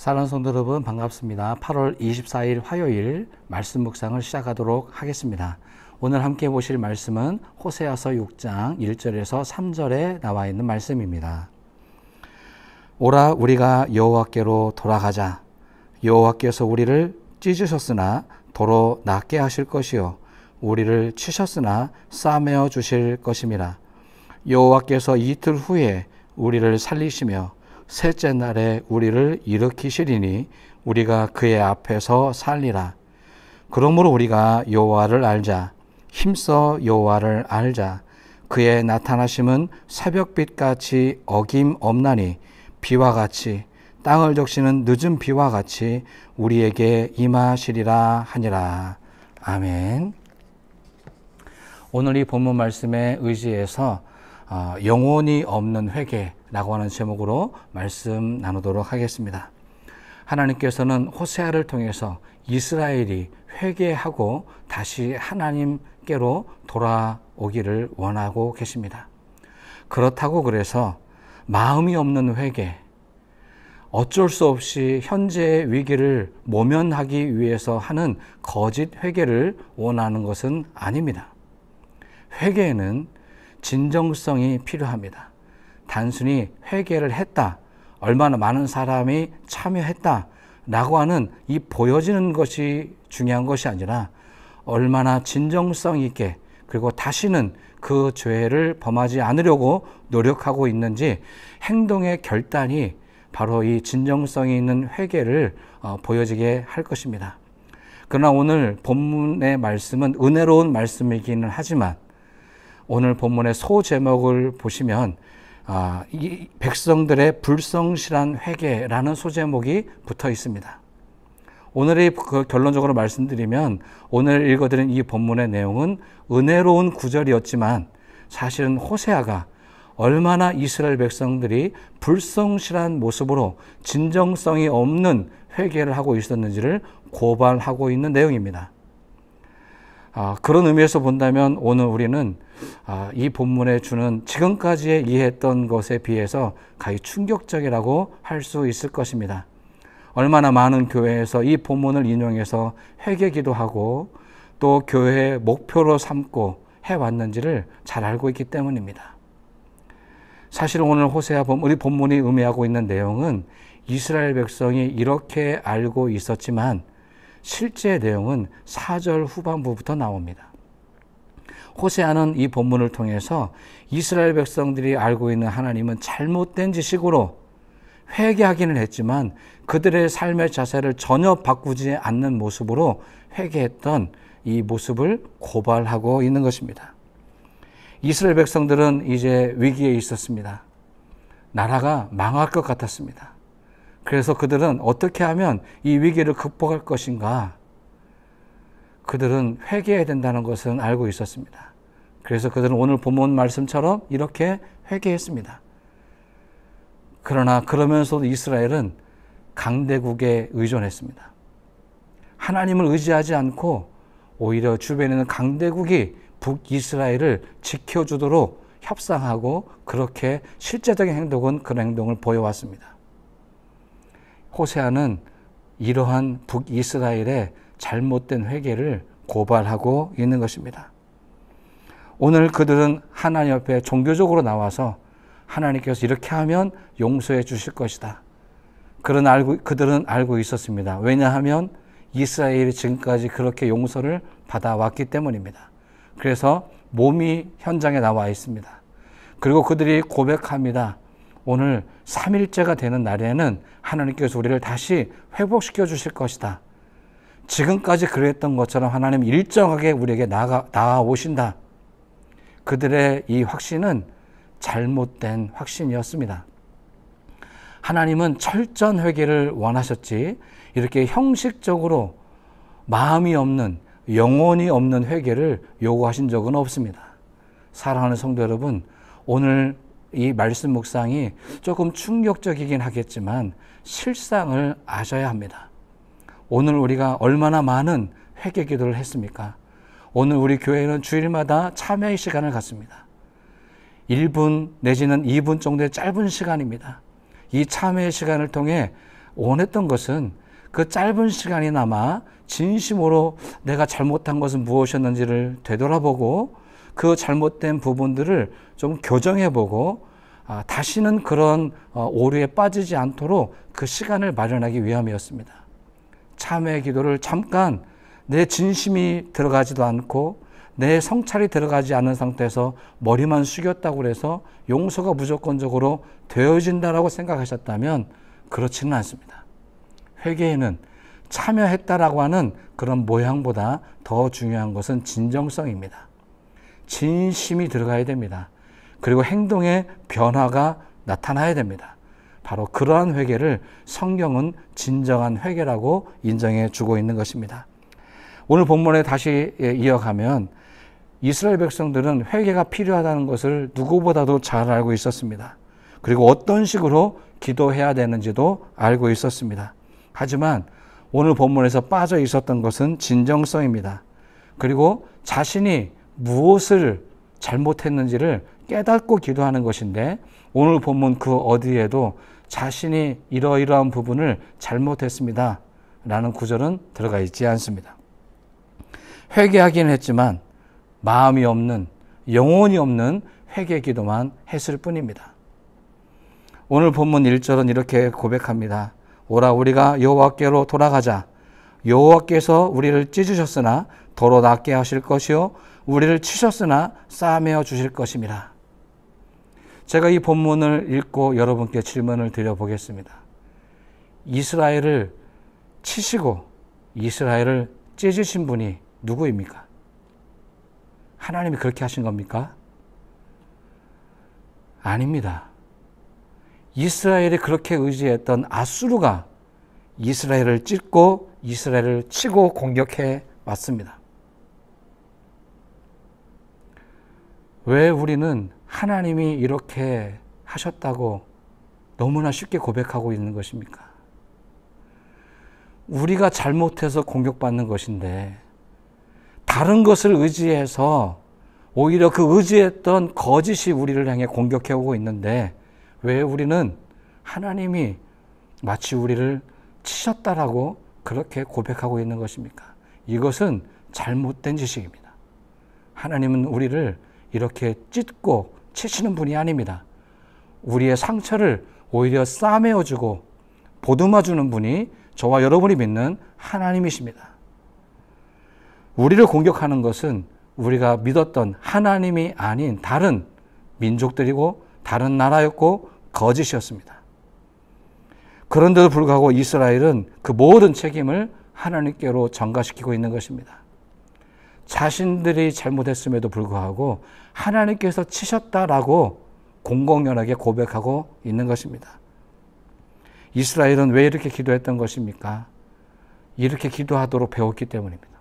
사랑하는 성도 여러분, 반갑습니다. 8월 24일 화요일 말씀 묵상을 시작하도록 하겠습니다. 오늘 함께 보실 말씀은 호세아서 6장 1절에서 3절에 나와 있는 말씀입니다. 오라 우리가 여호와께로 돌아가자. 여호와께서 우리를 찢으셨으나 도로 낫게 하실 것이요 우리를 치셨으나 싸매어 주실 것임이라. 여호와께서 이틀 후에 우리를 살리시며 셋째 날에 우리를 일으키시리니 우리가 그의 앞에서 살리라. 그러므로 우리가 여호와를 알자. 힘써 여호와를 알자. 그의 나타나심은 새벽빛같이 어김없나니 비와 같이 땅을 적시는 늦은 비와 같이 우리에게 임하시리라 하니라. 아멘. 오늘 이 본문 말씀에 의지해서 영혼이 없는 회개라고 하는 제목으로 말씀 나누도록 하겠습니다. 하나님께서는 호세아를 통해서 이스라엘이 회개하고 다시 하나님께로 돌아오기를 원하고 계십니다. 그렇다고 그래서 마음이 없는 회개, 어쩔 수 없이 현재의 위기를 모면하기 위해서 하는 거짓 회개를 원하는 것은 아닙니다. 회개에는 진정성이 필요합니다. 단순히 회개를 했다, 얼마나 많은 사람이 참여했다 라고 하는 이 보여지는 것이 중요한 것이 아니라 얼마나 진정성 있게 그리고 다시는 그 죄를 범하지 않으려고 노력하고 있는지 행동의 결단이 바로 이 진정성이 있는 회개를 보여지게 할 것입니다. 그러나 오늘 본문의 말씀은 은혜로운 말씀이기는 하지만 오늘 본문의 소제목을 보시면 이 백성들의 불성실한 회개라는 소제목이 붙어 있습니다. 오늘의 결론적으로 말씀드리면 오늘 읽어드린 이 본문의 내용은 은혜로운 구절이었지만 사실은 호세아가 얼마나 이스라엘 백성들이 불성실한 모습으로 진정성이 없는 회개를 하고 있었는지를 고발하고 있는 내용입니다. 그런 의미에서 본다면 오늘 우리는 이 본문에 주는 지금까지 이해했던 것에 비해서 가히 충격적이라고 할 수 있을 것입니다. 얼마나 많은 교회에서 이 본문을 인용해서 회개 기도하고 또 교회의 목표로 삼고 해왔는지를 잘 알고 있기 때문입니다. 사실 오늘 호세아 우리 본문이 의미하고 있는 내용은 이스라엘 백성이 이렇게 알고 있었지만 실제 내용은 4절 후반부부터 나옵니다. 호세아는 이 본문을 통해서 이스라엘 백성들이 알고 있는 하나님은 잘못된 지식으로 회개하기는 했지만 그들의 삶의 자세를 전혀 바꾸지 않는 모습으로 회개했던 이 모습을 고발하고 있는 것입니다. 이스라엘 백성들은 이제 위기에 있었습니다. 나라가 망할 것 같았습니다. 그래서 그들은 어떻게 하면 이 위기를 극복할 것인가? 그들은 회개해야 된다는 것은 알고 있었습니다. 그래서 그들은 오늘 본문 말씀처럼 이렇게 회개했습니다. 그러나 그러면서도 이스라엘은 강대국에 의존했습니다. 하나님을 의지하지 않고 오히려 주변에 있는 강대국이 북이스라엘을 지켜주도록 협상하고 그렇게 실제적인 행동은 그런 행동을 보여왔습니다. 호세아는 이러한 북이스라엘의 잘못된 회개를 고발하고 있는 것입니다. 오늘 그들은 하나님 앞에 종교적으로 나와서 하나님께서 이렇게 하면 용서해 주실 것이다. 그들은 알고 있었습니다. 왜냐하면 이스라엘이 지금까지 그렇게 용서를 받아왔기 때문입니다. 그래서 몸이 현장에 나와 있습니다. 그리고 그들이 고백합니다. 오늘 3일째가 되는 날에는 하나님께서 우리를 다시 회복시켜 주실 것이다. 지금까지 그랬던 것처럼 하나님 일정하게 우리에게 나아오신다. 그들의 이 확신은 잘못된 확신이었습니다. 하나님은 철저한 회개를 원하셨지 이렇게 형식적으로 마음이 없는 영혼이 없는 회개를 요구하신 적은 없습니다. 사랑하는 성도 여러분, 오늘 이 말씀 묵상이 조금 충격적이긴 하겠지만 실상을 아셔야 합니다. 오늘 우리가 얼마나 많은 회개 기도를 했습니까? 오늘 우리 교회는 주일마다 참회의 시간을 갖습니다. 1분 내지는 2분 정도의 짧은 시간입니다. 이 참회의 시간을 통해 원했던 것은 그 짧은 시간이나마 진심으로 내가 잘못한 것은 무엇이었는지를 되돌아보고 그 잘못된 부분들을 좀 교정해보고 다시는 그런 오류에 빠지지 않도록 그 시간을 마련하기 위함이었습니다. 참회 기도를 잠깐 내 진심이 들어가지도 않고 내 성찰이 들어가지 않은 상태에서 머리만 숙였다고 해서 용서가 무조건적으로 되어진다라고 생각하셨다면 그렇지는 않습니다. 회개에는 참여했다라고 하는 그런 모양보다 더 중요한 것은 진정성입니다. 진심이 들어가야 됩니다. 그리고 행동의 변화가 나타나야 됩니다. 바로 그러한 회개를 성경은 진정한 회개라고 인정해 주고 있는 것입니다. 오늘 본문에 다시 이어가면 이스라엘 백성들은 회개가 필요하다는 것을 누구보다도 잘 알고 있었습니다. 그리고 어떤 식으로 기도해야 되는지도 알고 있었습니다. 하지만 오늘 본문에서 빠져 있었던 것은 진정성입니다. 그리고 자신이 무엇을 잘못했는지를 깨닫고 기도하는 것인데 오늘 본문 그 어디에도 자신이 이러이러한 부분을 잘못했습니다 라는 구절은 들어가 있지 않습니다. 회개하긴 했지만 마음이 없는, 영혼이 없는 회개 기도만 했을 뿐입니다. 오늘 본문 1절은 이렇게 고백합니다. 오라 우리가 여호와께로 돌아가자. 여호와께서 우리를 찢으셨으나 도로 낫게 하실 것이요 우리를 치셨으나 싸매어 주실 것임이라. 제가 이 본문을 읽고 여러분께 질문을 드려보겠습니다. 이스라엘을 치시고 이스라엘을 찢으신 분이 누구입니까? 하나님이 그렇게 하신 겁니까? 아닙니다. 이스라엘이 그렇게 의지했던 아수르가 이스라엘을 찢고 이스라엘을 치고 공격해 왔습니다. 왜 우리는 하나님이 이렇게 하셨다고 너무나 쉽게 고백하고 있는 것입니까? 우리가 잘못해서 공격받는 것인데 다른 것을 의지해서 오히려 그 의지했던 거짓이 우리를 향해 공격해 오고 있는데 왜 우리는 하나님이 마치 우리를 치셨다라고 그렇게 고백하고 있는 것입니까? 이것은 잘못된 지식입니다. 하나님은 우리를 이렇게 찢고 치시는 분이 아닙니다. 우리의 상처를 오히려 싸매어주고 보듬어주는 분이 저와 여러분이 믿는 하나님이십니다. 우리를 공격하는 것은 우리가 믿었던 하나님이 아닌 다른 민족들이고 다른 나라였고 거짓이었습니다. 그런데도 불구하고 이스라엘은 그 모든 책임을 하나님께로 전가시키고 있는 것입니다. 자신들이 잘못했음에도 불구하고 하나님께서 치셨다라고 공공연하게 고백하고 있는 것입니다. 이스라엘은 왜 이렇게 기도했던 것입니까? 이렇게 기도하도록 배웠기 때문입니다.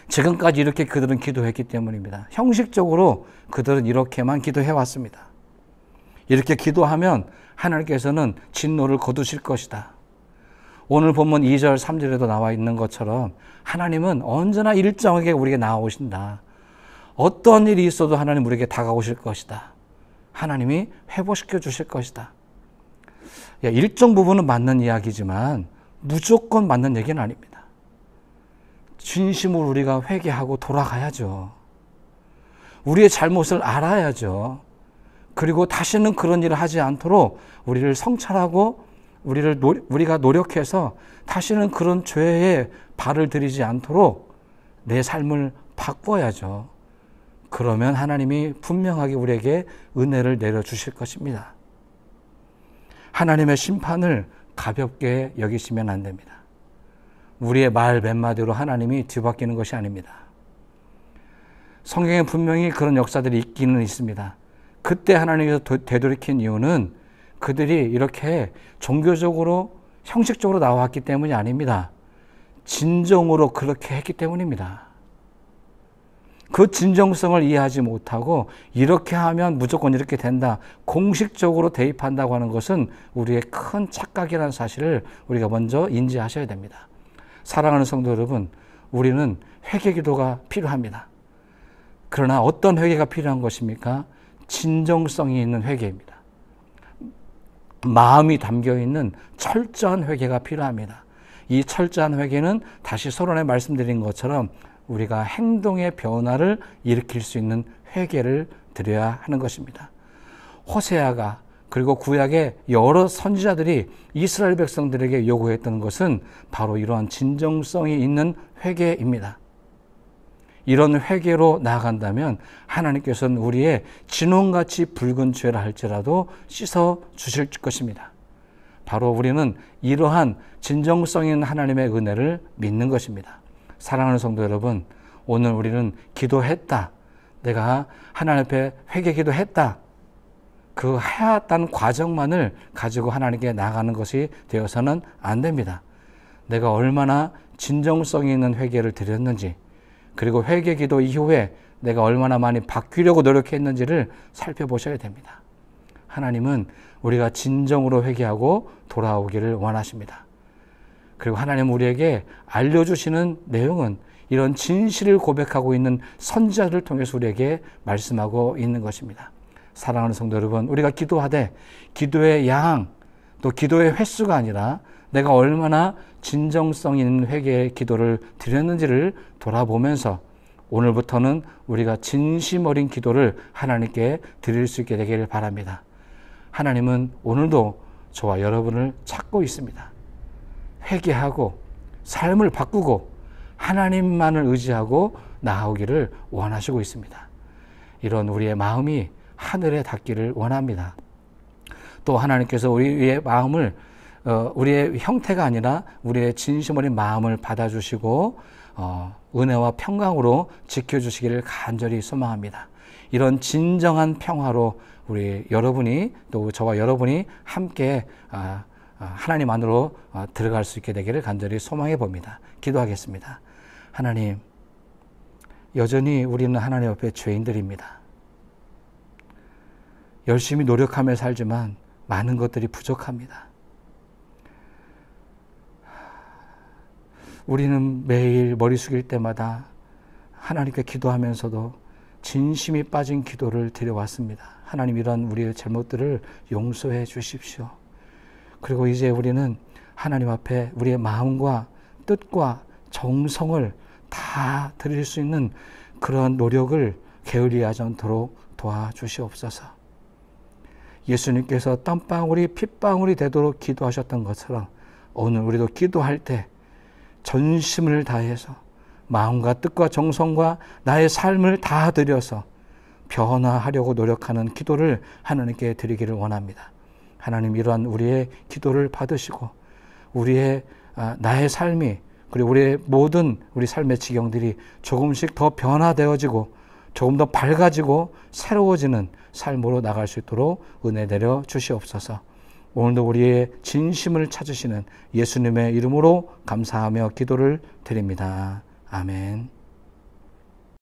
지금까지 이렇게 그들은 기도했기 때문입니다. 형식적으로 그들은 이렇게만 기도해 왔습니다. 이렇게 기도하면 하나님께서는 진노를 거두실 것이다. 오늘 본문 2절, 3절에도 나와 있는 것처럼 하나님은 언제나 일정하게 우리에게 나아오신다. 어떤 일이 있어도 하나님 우리에게 다가오실 것이다. 하나님이 회복시켜 주실 것이다. 일정 부분은 맞는 이야기지만 무조건 맞는 얘기는 아닙니다. 진심으로 우리가 회개하고 돌아가야죠. 우리의 잘못을 알아야죠. 그리고 다시는 그런 일을 하지 않도록 우리를 성찰하고 우리가 노력해서 다시는 그런 죄에 발을 들이지 않도록 내 삶을 바꿔야죠. 그러면 하나님이 분명하게 우리에게 은혜를 내려주실 것입니다. 하나님의 심판을 가볍게 여기시면 안 됩니다. 우리의 말 몇 마디로 하나님이 뒤바뀌는 것이 아닙니다. 성경에 분명히 그런 역사들이 있기는 있습니다. 그때 하나님께서 되돌이킨 이유는 그들이 이렇게 종교적으로 형식적으로 나왔기 때문이 아닙니다. 진정으로 그렇게 했기 때문입니다. 그 진정성을 이해하지 못하고 이렇게 하면 무조건 이렇게 된다. 공식적으로 대입한다고 하는 것은 우리의 큰 착각이라는 사실을 우리가 먼저 인지하셔야 됩니다. 사랑하는 성도 여러분, 우리는 회개 기도가 필요합니다. 그러나 어떤 회개가 필요한 것입니까? 진정성이 있는 회개입니다. 마음이 담겨 있는 철저한 회개가 필요합니다. 이 철저한 회개는 다시 서론에 말씀드린 것처럼 우리가 행동의 변화를 일으킬 수 있는 회개를 드려야 하는 것입니다. 호세아가 그리고 구약의 여러 선지자들이 이스라엘 백성들에게 요구했던 것은 바로 이러한 진정성이 있는 회개입니다. 이런 회개로 나아간다면 하나님께서는 우리의 진홍같이 붉은 죄라 할지라도 씻어 주실 것입니다. 바로 우리는 이러한 진정성 있는 하나님의 은혜를 믿는 것입니다. 사랑하는 성도 여러분, 오늘 우리는 기도했다. 내가 하나님 앞에 회개 기도했다. 그 해왔다는 과정만을 가지고 하나님께 나가는 것이 되어서는 안 됩니다. 내가 얼마나 진정성 있는 회개를 드렸는지, 그리고 회개 기도 이후에 내가 얼마나 많이 바뀌려고 노력했는지를 살펴보셔야 됩니다. 하나님은 우리가 진정으로 회개하고 돌아오기를 원하십니다. 그리고 하나님 우리에게 알려주시는 내용은 이런 진실을 고백하고 있는 선지자들을 통해서 우리에게 말씀하고 있는 것입니다. 사랑하는 성도 여러분, 우리가 기도하되 기도의 양, 또 기도의 횟수가 아니라 내가 얼마나 진정성 있는 회개의 기도를 드렸는지를 돌아보면서 오늘부터는 우리가 진심 어린 기도를 하나님께 드릴 수 있게 되기를 바랍니다. 하나님은 오늘도 저와 여러분을 찾고 있습니다. 회개하고 삶을 바꾸고 하나님만을 의지하고 나아오기를 원하시고 있습니다. 이런 우리의 마음이 하늘에 닿기를 원합니다. 또 하나님께서 우리의 마음을 우리의 형태가 아니라 우리의 진심 어린 마음을 받아주시고 은혜와 평강으로 지켜주시기를 간절히 소망합니다. 이런 진정한 평화로 우리 여러분이 또 저와 여러분이 함께 하나님 안으로 들어갈 수 있게 되기를 간절히 소망해 봅니다. 기도하겠습니다. 하나님, 여전히 우리는 하나님 앞에 죄인들입니다. 열심히 노력하며 살지만 많은 것들이 부족합니다. 우리는 매일 머리 숙일 때마다 하나님께 기도하면서도 진심이 빠진 기도를 드려왔습니다. 하나님, 이런 우리의 잘못들을 용서해 주십시오. 그리고 이제 우리는 하나님 앞에 우리의 마음과 뜻과 정성을 다 드릴 수 있는 그런 노력을 게을리하지 않도록 도와주시옵소서. 예수님께서 땀방울이 핏방울이 되도록 기도하셨던 것처럼 오늘 우리도 기도할 때 전심을 다해서 마음과 뜻과 정성과 나의 삶을 다 드려서 변화하려고 노력하는 기도를 하나님께 드리기를 원합니다. 하나님, 이러한 우리의 기도를 받으시고 우리의 나의 삶이 그리고 우리의 모든 우리 삶의 지경들이 조금씩 더 변화되어지고 조금 더 밝아지고 새로워지는 삶으로 나갈 수 있도록 은혜 내려 주시옵소서. 오늘도 우리의 진심을 찾으시는 예수님의 이름으로 감사하며 기도를 드립니다. 아멘.